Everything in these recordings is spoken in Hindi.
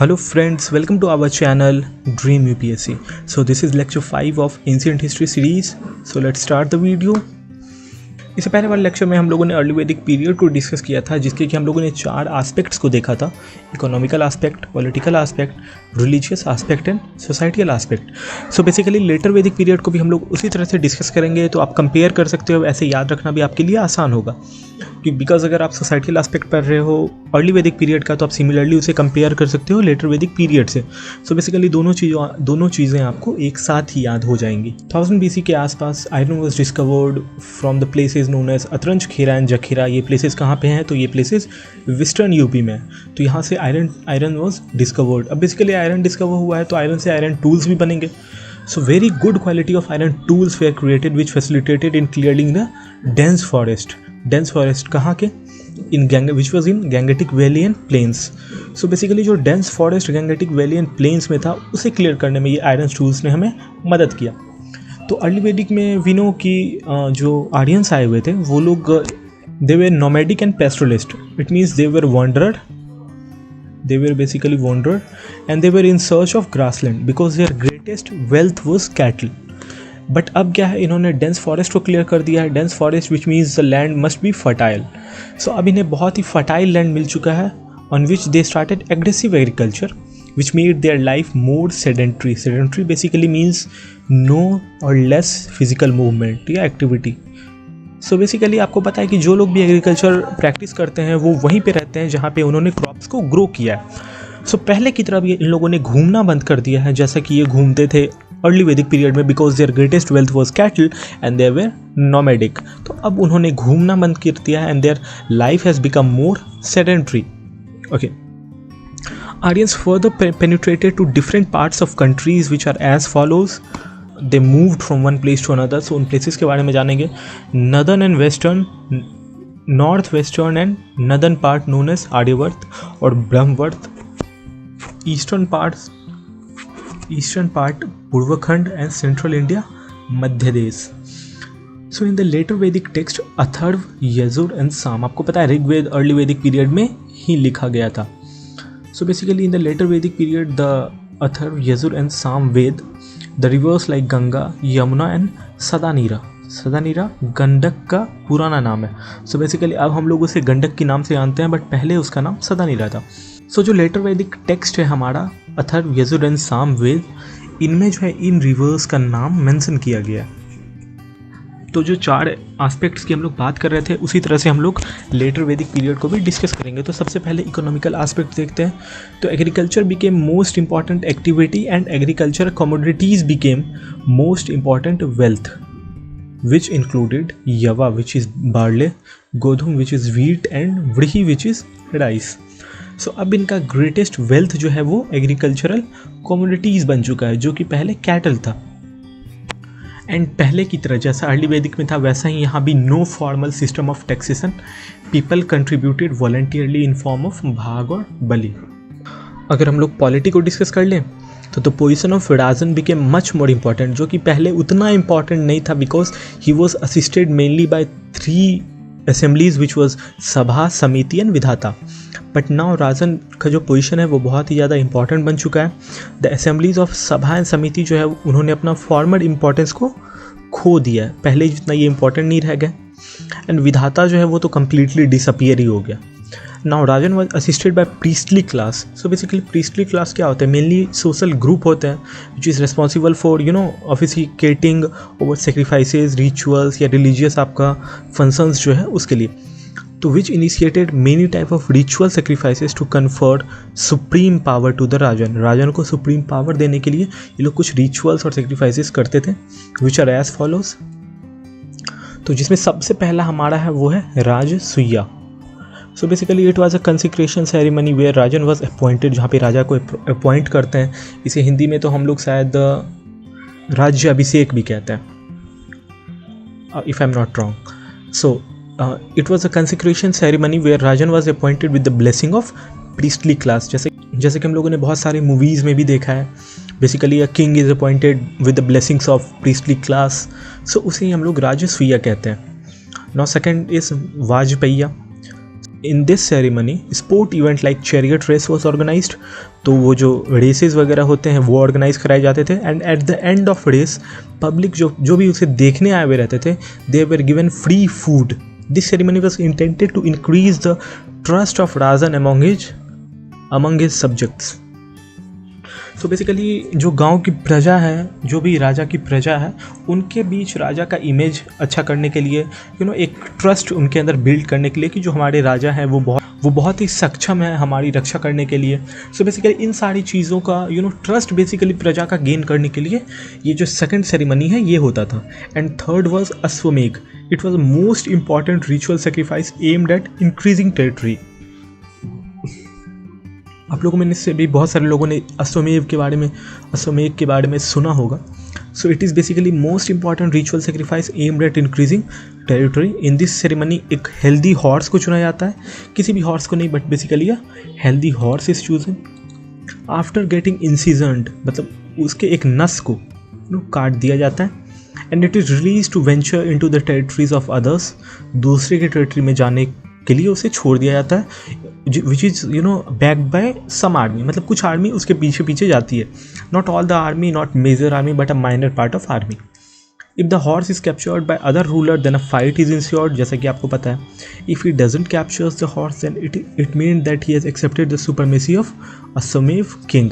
Hello friends, welcome to our channel Dream UPSC. So this is lecture 5 of Ancient History series. So let's start the video. इससे पहले वाले लेक्चर में हम लोगों ने अर्ली वैदिक पीरियड को डिस्कस किया था, जिसके कि हम लोगों ने 4 एस्पेक्ट्स को देखा था: economical aspect, political aspect, religious aspect and societal aspect. So basically later Vedic period को भी हम लोग उसी तरह से डिस्कस करेंगे, तो आप कंपेयर कर सकते हो। ऐसे याद रखना भी आपके लिए आसान होगा, कि बिकॉज अगर आप सोसाइटियल एस्पेक्ट पढ़ रहे हो अर्ली वैदिक पीरियड का, तो आप सिमिलरली उसे कंपेयर कर सकते हो लेटर वैदिक पीरियड से। सो बेसिकली दोनों चीज़ें आपको एक साथ ही याद हो जाएंगी। 1000 BC के आसपास iron was discovered from the places known as Atranj, Khera and Jakhera. ये प्लेसेस कहाँ पे हैं? तो ये प्लेसेस वेस्टर्न यूपी में है। तो यहाँ से आयरन वॉज डिस्कवर्ड। अब बेसिकली आयरन डिस्कवर हुआ है, तो आयरन से आयरन टूल्स भी बनेंगे। So very good quality of iron tools were created which facilitated in clearing the dense forest. Dense forest कहाँ के? Which was in Gangetic Valley and Plains. So basically जो dense forest Gangetic Valley and Plains में था, उसे क्लियर करने में ये आयरन टूल्स ने हमें मदद किया। तो अर्ली वैदिक में वी नो कि जो आर्यंस आए हुए थे वो लोग they were nomadic and pastoralist. It means they were wanderer. They were basically wanderer and they were in search of grassland because their greatest wealth was cattle. But अब क्या है, इन्होंने डेंस फॉरेस्ट को क्लियर कर दिया है। Dense forest which means the land must be fertile. So अब इन्हें बहुत ही फर्टाइल लैंड मिल चुका है, on which they started aggressive agriculture which made their life more sedentary. Sedentary basically means no or less physical movement या एक्टिविटी। सो बेसिकली आपको पता है कि जो लोग भी एग्रीकल्चर प्रैक्टिस करते हैं वो वहीं पे रहते हैं जहाँ पे उन्होंने क्रॉप्स को ग्रो किया है। सो पहले की तरह भी इन लोगों ने घूमना बंद कर दिया है, जैसा कि ये घूमते थे अर्ली वैदिक पीरियड में, because their greatest wealth was cattle and they were nomadic. तो अब उन्होंने घूमना बंद कर दिया है and their life has become more sedentary. Okay, Aryans further penetrated to different parts of countries which are as follows. They moved from one place to another. So उन प्लेसेस के बारे में जानेंगे। Northern and western, north western and northern part known as Aryavarta और Brahmavarta. Eastern part पूर्वखंड and central India मध्य देश। सो इन द लेटर वैदिक टेक्स्ट अथर्व, यजुर एंड साम, आपको पता है ऋग्वेद अर्ली वैदिक पीरियड में ही लिखा गया था। So basically in the later Vedic period the Atharva, Yajur and Sama Veda, the rivers like Ganga, Yamuna and Sadanira. Sadanira Gandak का पुराना नाम है। सो बेसिकली अब हम लोग उसे गंडक के नाम से जानते हैं, बट पहले उसका नाम सदानीरा था। सो जो लेटर वैदिक टेक्स्ट है हमारा अथर्व, यजुर एंड साम वेद, इनमें जो है इन रिवर्स का नाम मेंशन किया गया है। तो जो 4 एस्पेक्ट्स की हम लोग बात कर रहे थे, उसी तरह से हम लोग लेटर वैदिक पीरियड को भी डिस्कस करेंगे। तो सबसे पहले इकोनॉमिकल एस्पेक्ट देखते हैं। तो agriculture became most important activity and agriculture commodities became most important wealth which included yava which is barley, godhuma which is wheat and vrihi which is rice. So अब इनका ग्रेटेस्ट वेल्थ जो है वो एग्रीकल्चरल कमोडिटीज़ बन चुका है, जो कि पहले कैटल था। एंड पहले की तरह जैसा अर्ली वैदिक में था, वैसा ही यहाँ भी no formal system of taxation. People contributed voluntarily in form of bhaga और बलि। अगर हम लोग पॉलिटी को डिस्कस कर लें तो the position of Rajan became much more important, जो कि पहले उतना इम्पॉर्टेंट नहीं था, because he was assisted mainly by 3 assemblies which was सभा, समिति एंड विधाता। बट नाउ राजन का जो पोजीशन है वो बहुत ही ज़्यादा इंपॉर्टेंट बन चुका है। द असेंबलीज ऑफ सभा एंड समिति जो है उन्होंने अपना फॉर्मल इंपॉर्टेंस को खो दिया है, पहले जितना ये इंपॉर्टेंट नहीं रह गए। एंड विधाता जो है वो तो कम्प्लीटली डिसअपियर ही हो गया। Now Rajan was assisted by priestly class. So basically priestly class क्या होता है? मेनली सोशल ग्रुप होते हैं which is responsible for officiating over sacrifices, rituals या रिलीजियस आपका फंक्शंस जो है उसके लिए। तो which initiated many type of ritual sacrifices to confer supreme power to the Rajan. Rajan को सुप्रीम पावर देने के लिए ये लोग कुछ रिचुअल्स और सेक्रीफाइसेस करते थे, विच आर एज फॉलोज। तो जिसमें सबसे पहला हमारा है वो है Rajasuya. So basically it was a consecration ceremony where Rajan was appointed, जहाँ पे राजा को अपॉइंट करते हैं। इसे हिंदी में तो हम लोग शायद राज्य अभिषेक भी कहते हैं, if I am not wrong. So it was a consecration ceremony where Rajan was appointed with the blessing of priestly class। जैसे कि हम लोगों ने बहुत सारे मूवीज़ में भी देखा है, basically a king is appointed with the blessings of priestly class. So उसे ही हम लोग राजसूया कहते हैं। Now second is Vajapeya. In this ceremony sport event like chariot race was organised, तो वो जो रेसेस वगैरह होते हैं वो ऑर्गेनाइज कराए जाते थे। And at the end of race public जो भी उसे देखने आए हुए रहते थे, they were given free food. This ceremony was intended to increase the trust of rajan among his subjects. So basically जो गांव की प्रजा है, जो भी राजा की प्रजा है, उनके बीच राजा का इमेज अच्छा करने के लिए, एक ट्रस्ट उनके अंदर बिल्ड करने के लिए कि जो हमारे राजा हैं वो बहुत ही सक्षम है हमारी रक्षा करने के लिए। सो बेसिकली इन सारी चीज़ों का ट्रस्ट बेसिकली प्रजा का गेन करने के लिए ये जो सेकंड सेरेमनी है ये होता था। And third was Ashvamedha. It was the most important ritual sacrifice aimed at increasing territory. आप लोगों में से भी बहुत सारे लोगों ने अश्वमेघ के बारे में सुना होगा। So it is basically most important ritual sacrifice aimed at increasing territory. In this ceremony एक हेल्दी हॉर्स को चुना जाता है, किसी भी हॉर्स को नहीं, but basically a healthy horse is chosen after getting incisioned, मतलब उसके एक नस को काट दिया जाता है। And it is release to venture into the territories of others, दूसरे के टेरिटरी में जाने के लिए उसे छोड़ दिया जाता है, which is backed by some army, मतलब कुछ आर्मी उसके पीछे पीछे जाती है। Not all the army, not major army, but a minor part of army. If the horse is captured by other ruler then a fight is ensured, जैसा कि आपको पता है। If he doesn't captures the horse then it mean that he has accepted the supremacy of Ashvamedha king.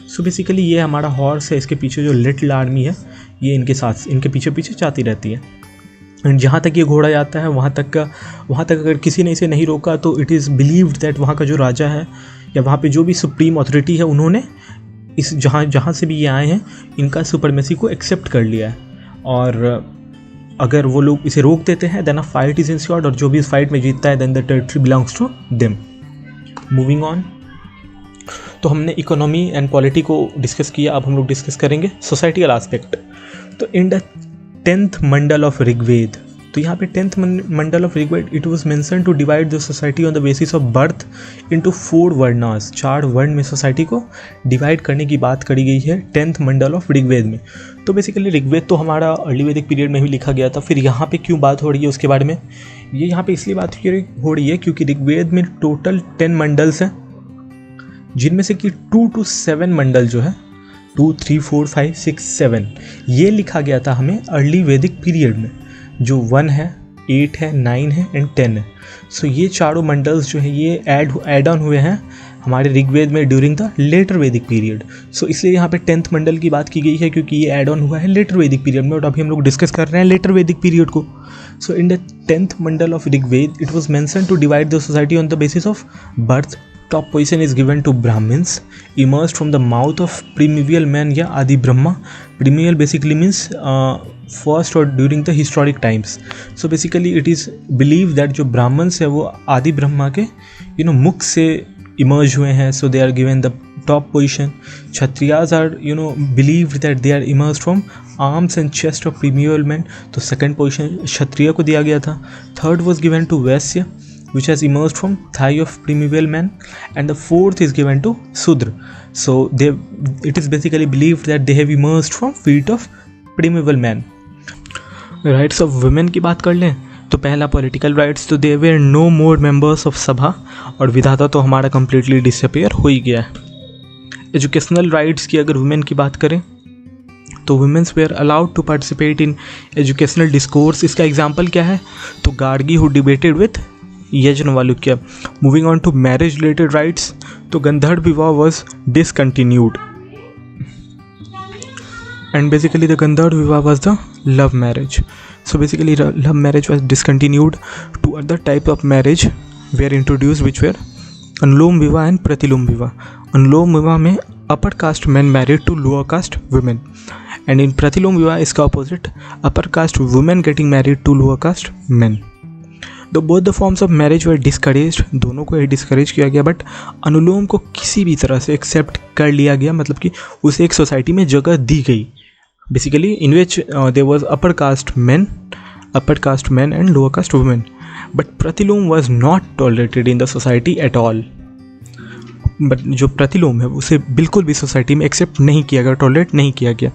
So basically ये हमारा हॉर्स है, इसके पीछे जो लिटिल आर्मी है ये इनके पीछे पीछे जाती रहती है। एंड जहाँ तक ये घोड़ा जाता है वहाँ तक अगर किसी ने इसे नहीं रोका तो इट इज़ बिलीव्ड दैट वहाँ का जो राजा है या वहाँ पे जो भी सुप्रीम अथॉरिटी है उन्होंने इस जहाँ से भी ये आए हैं इनका सुपरमेसी को एक्सेप्ट कर लिया है। और अगर वो लोग इसे रोक देते हैं then a fight is ensured, और जो भी इस फाइट में जीतता है then the territory belongs to them. Moving on, तो हमने इकोनॉमी एंड पॉलिटी को डिस्कस किया, अब हम लोग डिस्कस करेंगे सोसाइटिकल एस्पेक्ट। तो in the 10th mandala of Rigveda, तो यहाँ पे 10th mandala of Rigveda it was mention to divide the society on the basis of birth into 4 varnas. 4 वर्ण में सोसाइटी को डिवाइड करने की बात करी गई है 10th मंडल ऑफ ऋग्वेद में। तो बेसिकली ऋग्वेद तो हमारा अर्ली वैदिक पीरियड में भी लिखा गया था, फिर यहाँ पे क्यों बात हो रही है उसके बारे में, ये यहाँ पे इसलिए बात हो रही है क्योंकि ऋग्वेद में टोटल 10 मंडल्स हैं, जिनमें से कि 2 to 7 मंडल जो है 2, 3, 4, 5, 6, 7 ये लिखा गया था हमें अर्ली वैदिक पीरियड में, जो 1 है, 8 है, 9 है एंड 10 है। सो ये चारों मंडल्स जो है ये ऐड ऑन हुए हैं हमारे ऋग्वेद में during the later Vedic period. सो इसलिए यहाँ पे 10th मंडल की बात की गई है क्योंकि ये ऐड ऑन हुआ है लेटर वैदिक पीरियड में, और अभी हम लोग डिस्कस कर रहे हैं लेटर वैदिक पीरियड को। So in the 10th mandala of Rigveda it was mention to divide the society on the basis of birth. Top position is given to Brahmins emerged from the mouth of primeval man या आदि Brahma. Primeval basically means first or during the historic times. So basically it is believed that जो Brahmins है वो आदि ब्रह्मा के मुख से emerge हुए हैं, so they are given the top position. Kshatriyas are believed that they are emerged from arms and chest of primeval men, तो second position क्षत्रिय को दिया गया था। Third was given to Vaisya which has emerged from thigh of primeval man, and the fourth is given to Sudra. So it is basically believed that they have emerged from feet of primeval man. Rights of women की बात कर लें तो पहला पॉलिटिकल राइट्स, तो they were no more members of सभा, और विधाता तो हमारा completely disappear हो ही गया है। एजुकेशनल राइट्स की अगर वुमेन की बात करें तो women's were allowed to participate in educational discourse. इसका एग्जाम्पल क्या है, तो Gargi who debated with Yajnavalkya. Moving on to marriage related rights, तो Gandharva vivah was discontinued, and basically the Gandharva vivah was the love marriage. So basically love marriage was discontinued. Two other type of marriage were introduce which were Anulom vivah and Pratilom vivah. Anulom vivah में upper caste man married to lower caste women, and in Pratilom vivah इसका opposite upper caste women getting married to lower caste man. तो both the forms of marriage were discouraged, दोनों को डिस्करेज किया गया, बट अनुलोम को किसी भी तरह से एक्सेप्ट कर लिया गया, मतलब कि उसे एक सोसाइटी में जगह दी गई। Basically in which there was upper caste man and lower caste women, but Pratilom was not tolerated in the society at all. But जो प्रतिलोम है उसे बिल्कुल भी सोसाइटी में एक्सेप्ट नहीं किया गया, टॉलरेट नहीं किया गया।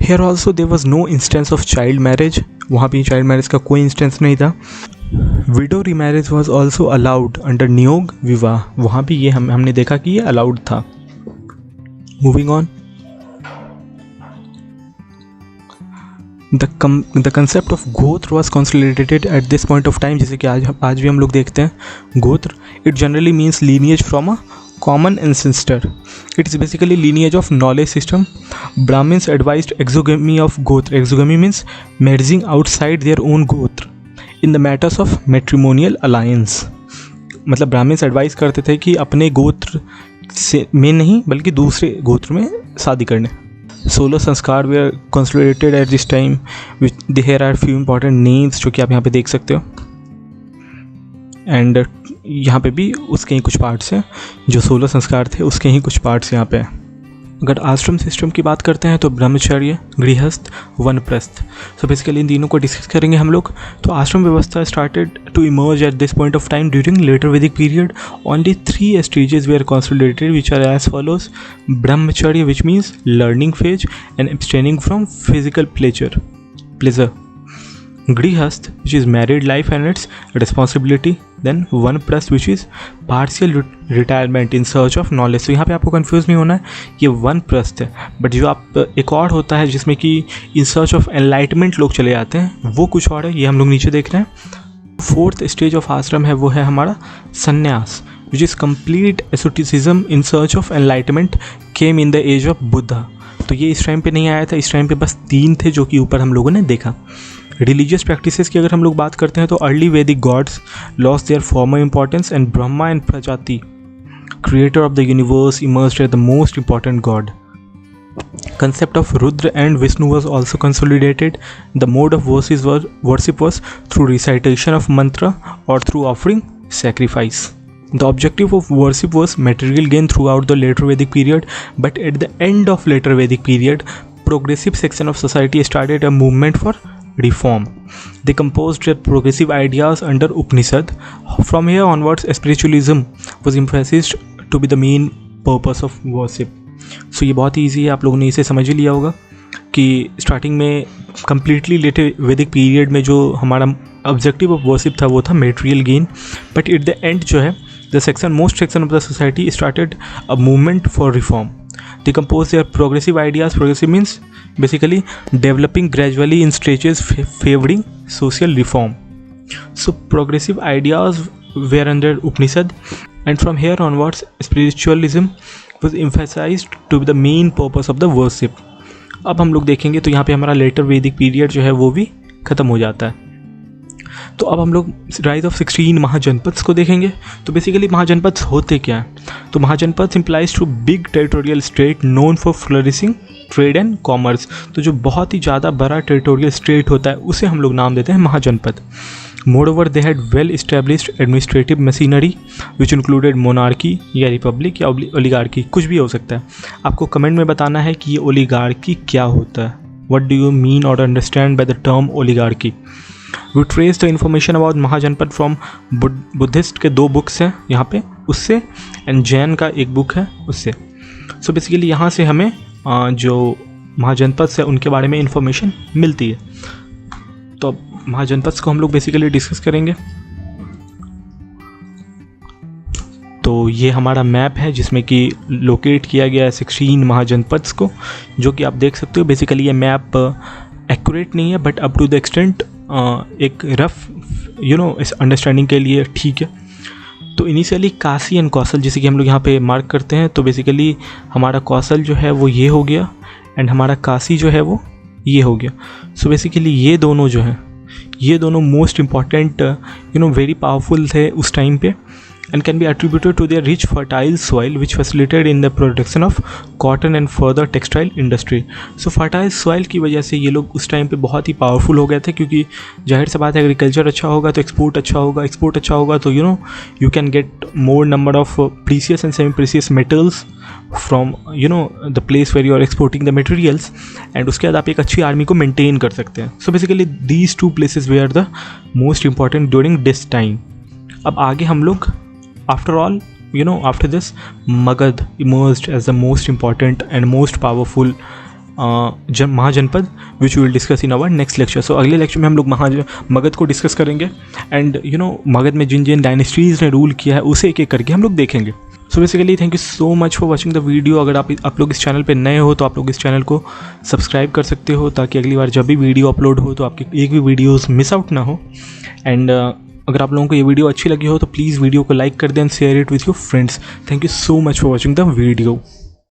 Here also there was no instance of child marriage, वहाँ भी चाइल्ड मैरिज का कोई इंस्टेंस नहीं था। Widow remarriage was also allowed under niyoga vivaha, वहाँ भी ये हमने देखा कि ये अलाउड था। Moving on, the concept of gotra was consolidated at this point of time, जैसे कि आज भी हम लोग देखते हैं gotra, it generally means lineage from a common ancestor. It is basically lineage of knowledge system. Brahmins advised exogamy of gotra. Exogamy means marrying outside their own gotra in the matters of matrimonial alliance. मतलब ब्राह्मण्स एडवाइस करते थे कि अपने गोत्र से में नहीं बल्कि दूसरे गोत्र में शादी करने। सोलह संस्कार they are consolidated at this time, there are few important names जो कि आप यहाँ पे देख सकते हो, एंड यहाँ पे भी उसके ही कुछ पार्ट्स हैं, जो 16 संस्कार थे उसके ही कुछ पार्ट्स यहाँ पे हैं। अगर आश्रम सिस्टम की बात करते हैं तो ब्रह्मचर्य, गृहस्थ, वनप्रस्थ, सो बेसिकली इन तीनों को डिस्कस करेंगे हम लोग। तो आश्रम व्यवस्था started to emerge at this point of time during later Vedic period. Only 3 stages they are consolidated which are as follows. Brahmacharya which means learning phase and abstaining from physical pleasure. Grihasth, which is married life and its responsibility. Then Vanprasth, which is partial retirement in search of knowledge. So यहाँ पे आपको कंफ्यूज नहीं होना है, ये Vanprasth है, बट जो आप एक और होता है जिसमें कि इन सर्च ऑफ एनलाइटमेंट लोग चले जाते हैं, वो कुछ और है, ये हम लोग नीचे देख रहे हैं। 4th स्टेज ऑफ आश्रम है वो है हमारा संन्यास, which is complete asceticism in search of enlightenment, came in the age of Buddha. तो ये इस टाइम पे नहीं आया था, इस टाइम पे बस 3 थे जो कि ऊपर हम लोगों ने देखा। रिलीजियस प्रैक्टिसेस की अगर हम लोग बात करते हैं तो early Vedic gods lost their former importance and Brahma and Prajapati, creator of the universe, emerged as the most important god. Concept of Rudra and Vishnu was also consolidated. The mode of worship was through recitation of mantra or through offering sacrifice. The objective of worship was material gain throughout the later Vedic period, but at the end of later Vedic period, progressive section of society started a movement for reform. They composed their progressive ideas under Upanishad. From here onwards, spiritualism was emphasized to be the main purpose of worship. So ये बहुत ईजी है, आप लोगों ने इसे समझ ही लिया होगा कि स्टार्टिंग में कम्प्लीटली लेटर वैदिक पीरियड में जो हमारा ऑब्जेक्टिव ऑफ वर्शिप था वो था material gain, but at the and जो है most section of the society started a movement for reform. They compose their progressive ideas. Progressive means basically developing gradually in stages favoring social reform. So progressive ideas were under Upanishad, and from here onwards spiritualism was emphasized to be the main purpose of the worship. अब हम लोग देखेंगे तो यहाँ पे हमारा लेटर वैदिक पीरियड जो है वो भी ख़त्म हो जाता है. तो अब हम लोग राइज ऑफ 16 महाजनपद्स को देखेंगे. तो बेसिकली महाजनपद्स होते क्या हैं? तो mahajanapadas implies to big territorial state known for flourishing trade and commerce. तो जो बहुत ही ज़्यादा बड़ा टेरिटोरियल स्टेट होता है उसे हम लोग नाम देते हैं mahajanapada. Moreover they had well established administrative machinery which included monarchy या रिपब्लिक या ओलिगार्की, कुछ भी हो सकता है. आपको कमेंट में बताना है कि ये ओलिगार्की क्या होता है. व्हाट डू यू मीन और understand by the term oligarchy? We trace the information about mahajanapada from Buddhist के 2 बुक्स हैं यहाँ पे, उससे एंड जैन का एक बुक है उससे. सो बेसिकली यहाँ से हमें जो महाजनपद से उनके बारे में इंफॉर्मेशन मिलती है. तो महाजनपद को हम लोग बेसिकली डिस्कस करेंगे. तो ये हमारा मैप है जिसमें कि लोकेट किया गया है 16 महाजनपद्स को, जो कि आप देख सकते हो. बेसिकली ये मैप एक्यूरेट नहीं है but up to the extent एक रफ इस अंडरस्टैंडिंग के लिए ठीक है. तो इनिशियली काशी एंड कौशल जैसे कि हम लोग यहाँ पे मार्क करते हैं. तो बेसिकली हमारा कौशल जो है वो ये हो गया एंड हमारा काशी जो है वो ये हो गया. सो बेसिकली ये दोनों जो हैं ये दोनों मोस्ट इम्पॉर्टेंट वेरी पावरफुल थे उस टाइम पे, and can be attributed to their rich fertile soil which facilitated in the production of cotton and further textile industry. So fertile soil की वजह से ये लोग उस टाइम पे बहुत ही पावरफुल हो गए थे, क्योंकि जाहिर सी बात है एग्रीकल्चर अच्छा होगा तो एक्सपोर्ट अच्छा होगा, एक्सपोर्ट अच्छा होगा तो you can get more number of precious and semi precious metals from the place where you are exporting the materials, and उसके बाद आप एक अच्छी आर्मी को मेंटेन कर सकते हैं. So basically these 2 places were the most important during this time. अब आगे हम लोग after all, after this, Magad emerged as the most important and most powerful mahajanapada which we will discuss in our next lecture. So अगले लेक्चर में हम लोग मगध को डिस्कस करेंगे एंड मगध में जिन जिन डायनेस्टीज़ ने रूल किया है उसे एक एक करके हम लोग देखेंगे. So basically thank you so much for watching the video. अगर आप लोग इस चैनल पे नए हो तो आप लोग इस चैनल को सब्सक्राइब कर सकते हो ताकि अगली बार जब भी वीडियो अपलोड हो तो आपकी एक भी वीडियोस मिस आउट ना हो. एंड अगर आप लोगों को ये वीडियो अच्छी लगी हो तो प्लीज़ वीडियो को लाइक कर दें and share it with your friends. Thank you so much for watching the video.